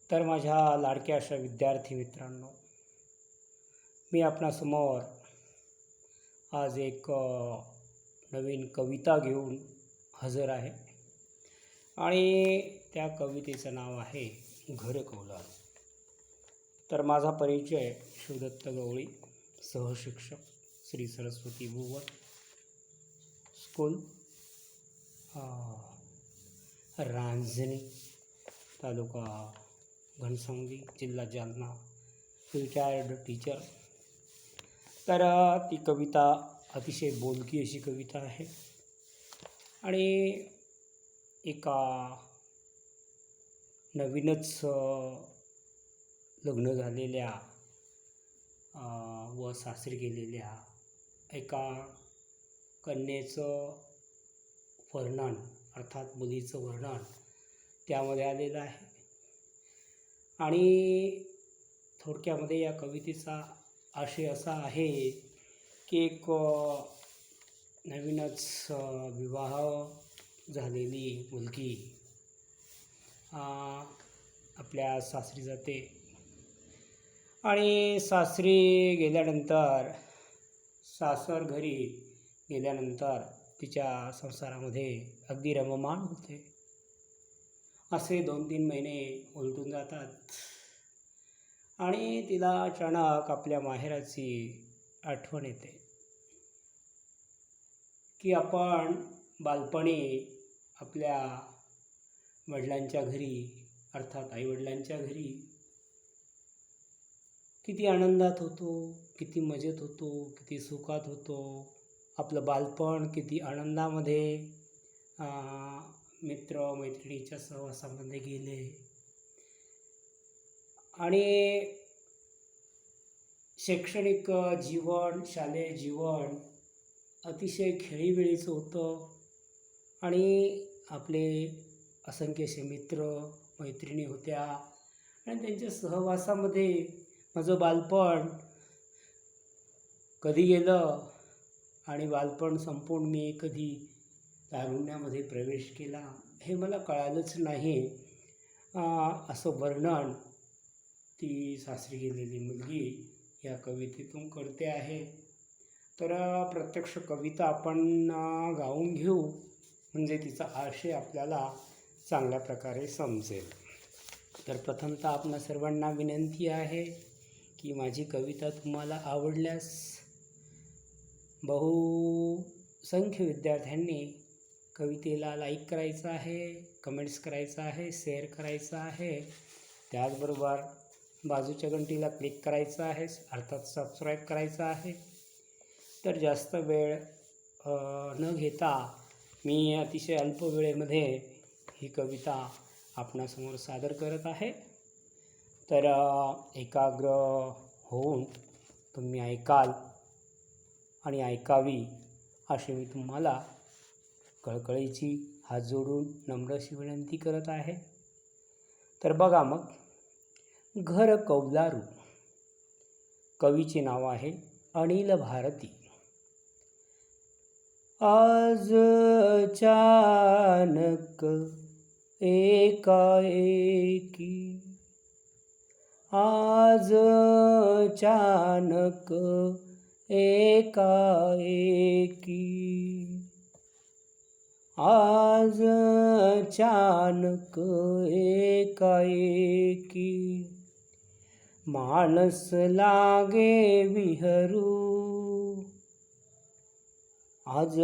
तर माझ्या लाडक्या अशा विद्यार्थी मित्रांनो, मी आपणासमोर आज एक नवीन कविता घेऊन हजर आहे आणि त्या कवितेचं नाव आहे घर कौलारू. तर माझा परिचय शिवदत्त गवळी, सहशिक्षक श्री सरस्वती भुवन स्कूल, रांजणी, तालुका घनसावंगी, जिल्हा जालना, रिटायर्ड टीचर. तर ती कविता अतिशय बोलकी अशी कविता आहे आणि एका नवीनच लग्न झालेल्या व सासरी गेलेल्या एका कन्येचं वर्णन, अर्थात मुलीचं वर्णन त्यामध्ये आलेलं आहे. आणि थोडक्यामध्ये या कवितेचा आशय असा आहे की एक नवीनच विवाह झालेली मुलगी आपल्या सासरी जाते आणि सासरी गेल्यानंतर, सासर घरी गेल्यानंतर तिच्या संसारामध्ये अगदी रममाण होते. असे 2-3 महिने उलटून जातात आणि तिला अचानक आपल्या माहेराची आठवण येते की आपण बालपणी आपल्या वडिलांच्या घरी, अर्थात आईवडिलांच्या घरी किती आनंदात होतो, किती मजेत होतो, किती सुखात होतो. आपलं बालपण किती आनंदामध्ये मित्र मैत्रिणीच्या सहवासामध्ये गेले आणि शैक्षणिक जीवन, शालेय जीवन अतिशय खेळीमेळीचं होतं आणि आपले असंख्यसे मित्र मैत्रिणी होत्या आणि त्यांच्या सहवासामध्ये माझं बालपण कधी गेलं आणि बालपण संपून मी कधी तारुण्यामध्ये प्रवेश केला हे मला कळालंच नाही, असं वर्णन ती सासरी गेलेली मुलगी या कवितेतून करते आहे. तर प्रत्यक्ष कविता आपण गाऊन घेऊ म्हणजे तिचा आशय आपल्याला चांगल्या प्रकारे समजेल. तर प्रथमतः आपणा सर्वांना विनंती आहे की माझी कविता तुम्हाला आवडल्यास बहुसंख्य विद्यार्थ्यांनी कवितेला लाईक करायचं आहे, कमेंट्स करायचं आहे, शेअर करायचं आहे. त्याचबरोबर बाजूच्या घंटीला क्लिक करायचं आहे, अर्थात सबस्क्राईब करायचं आहे. तर जास्त वेळ न घेता मी अतिशय अल्प वेळेमध्ये ही कविता आपणासमोर सादर करत आहे. तर एकाग्र होऊन तुम्ही ऐकाल आणि ऐकावी अशी मी तुम्हाला कळकळीची हात जोडून नम्र अशी विनंती करत आहे. तर बघा मग, घर कौलारू. कवीचे नाव आहे अनिल भारती. आज अचानक एकाएकी, आज अचानक एकाएकी, आज अचानक एकाएकी, मानस लागे विहरू. आज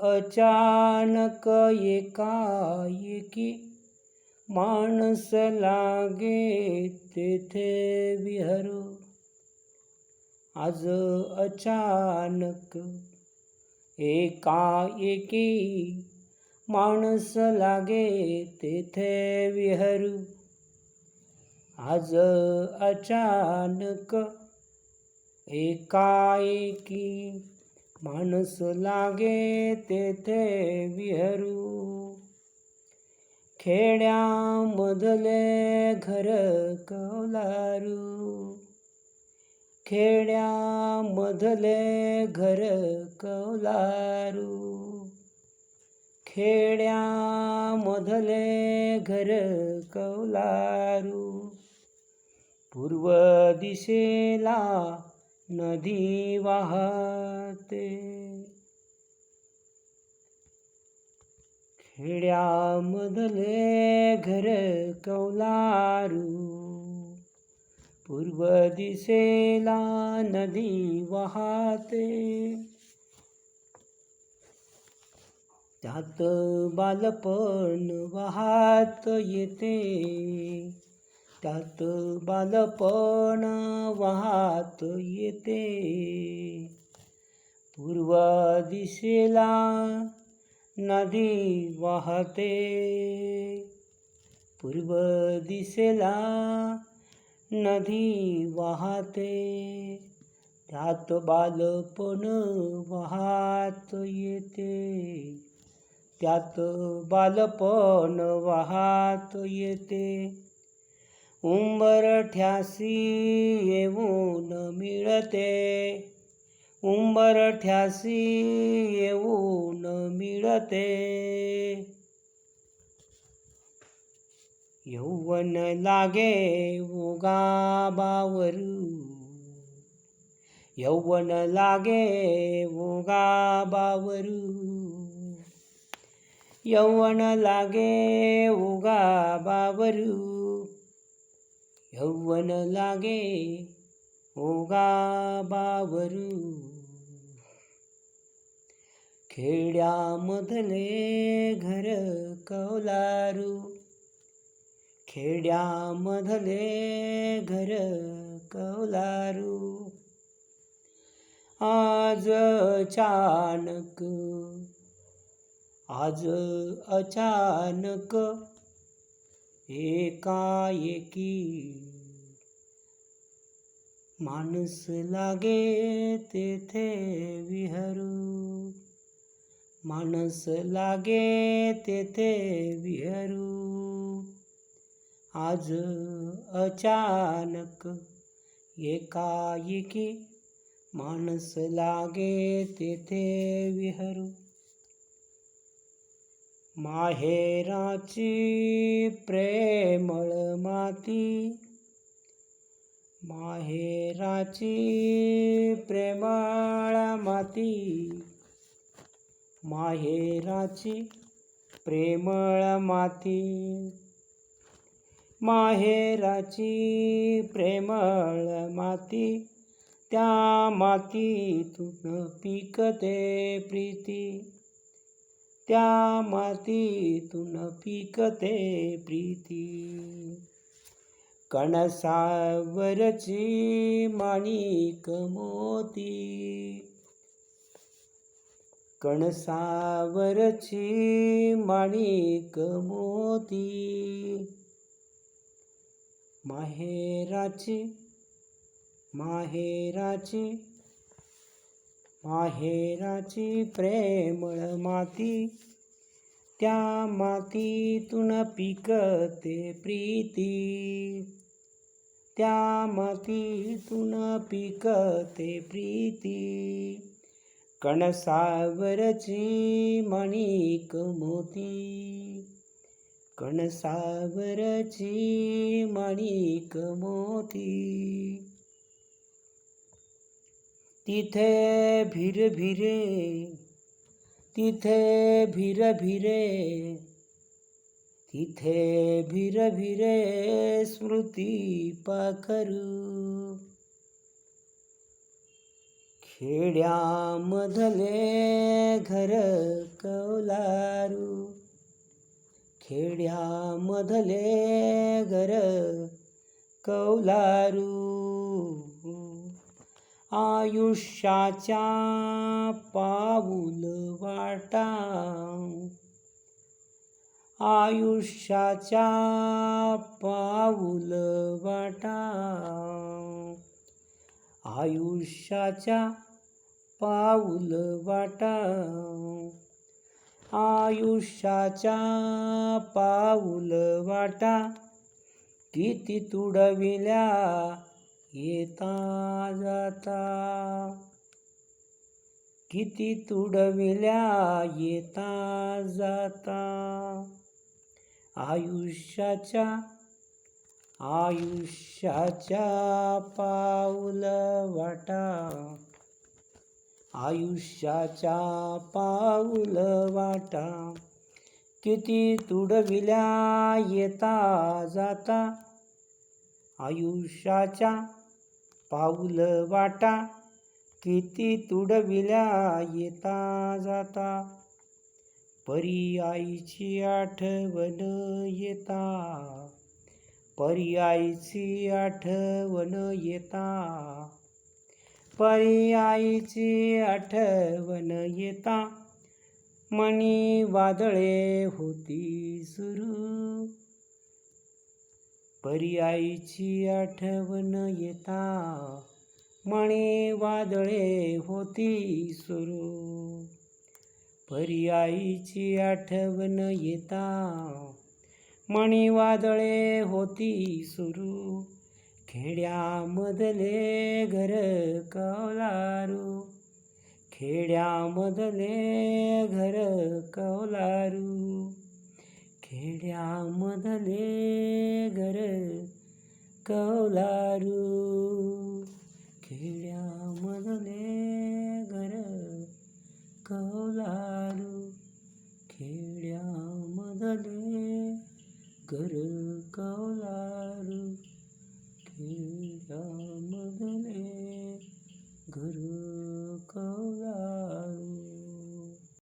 अचानक एकाएकी, मानस लागे तेथे विहरू. आज अचानक एकाएकी, मानस लागे तेथे विहरू. आज अचानक एकाएकी, मानस लागे तेथे विहरू. खेड्यामधले घर कौलारू, खेड्यामधले घर कौलारू, खेड्यामधले घर कौलारू, पूर्व दिशेला नदी वाहते. खेड्यामधले घर कौलारू, पूर्व दिशेला नदी वाहते. त्यात बालपण वाहत येते, त्यात बालपण वाहत येते. पूर्व दिशेला नदी वाहते, पूर्व दिशेला नदी वाहते. त्यात बालपण वाहत येते, त्यात बालपण वाहत येते. उंबरठ्यासी येऊन मिळते, उंबरठ्यासी येऊन मिळते. यौवन लागे ओगाबावरू, यौवन लागे ओगाबावरू, यौवन लागे ओगाबावरू, यौवन लागे ओगाबावरू. खेड्यामधले घर कौलारू, खेड्यामधले घर कौलारू. आज अचानक, आज अचानक एकाएकी माणूस लागे तेथे विहरू, माणूस लागे तेथे विहरू. आज अचानक एकाएकी माणूस लागे तेथे विहरू. माहेराची प्रेमळ माती, माहेराची प्रेमळ माती, माहेराची प्रेमळ माती, माहेराची प्रेमळ माती. त्या मातीतून पिकते प्रीती, त्या मातीतून पिकते प्रीती. कणसावरची माणिक मोती, कणसावरची माणिक मोती. माहेराची, माहेराची, माहेराची प्रेमळ माती. त्या मातीतून पिकते प्रीती, त्या मातीतून पिकते प्रीती. कणसावरची माणिक मोती, कणसावरची माणिक मोती. तिथे भिरभिरे, तिथे भिरभिरे, तिथे भिरभिरे स्मृती पाखरू. खेड्यामधले घर कौलारू, खेड्यामधले घर कौलारू. आयुष्याच्या पाऊल वाटा, आयुष्याच्या पाऊल वाटा, आयुष्याच्या पाऊल वाटा, आयुष्याच्या पाऊल वाटा. किती तुडविल्या येता जाता, किती तुडविल्या येता जाता. आयुष्याच्या पाऊल वाटा, आयुष्याच्या पाऊल वाटा. किती तुडविल्या येता जाता. आयुष्याच्या पाऊल वाटा, किती तुडविल्या येता जाता. परी आईची आठवण येता, परी आईची आठवण येता. परी आईची आठवण येता. मनी वादळे होती सुरू. परी आईची आठवण येता. मनी वादळे होती सुरू. परी आईची आठवण येता. मनी वादळे होती सुरू. खेड्यामधले घर कौलारू, खेड्यामधले घर कौलारू. खेड्यामधले घर कौलारू. खेड्यामधले घर कौलारू. खेड्यामधले घर कौलारू. खेड्यामधले घर कौलारू.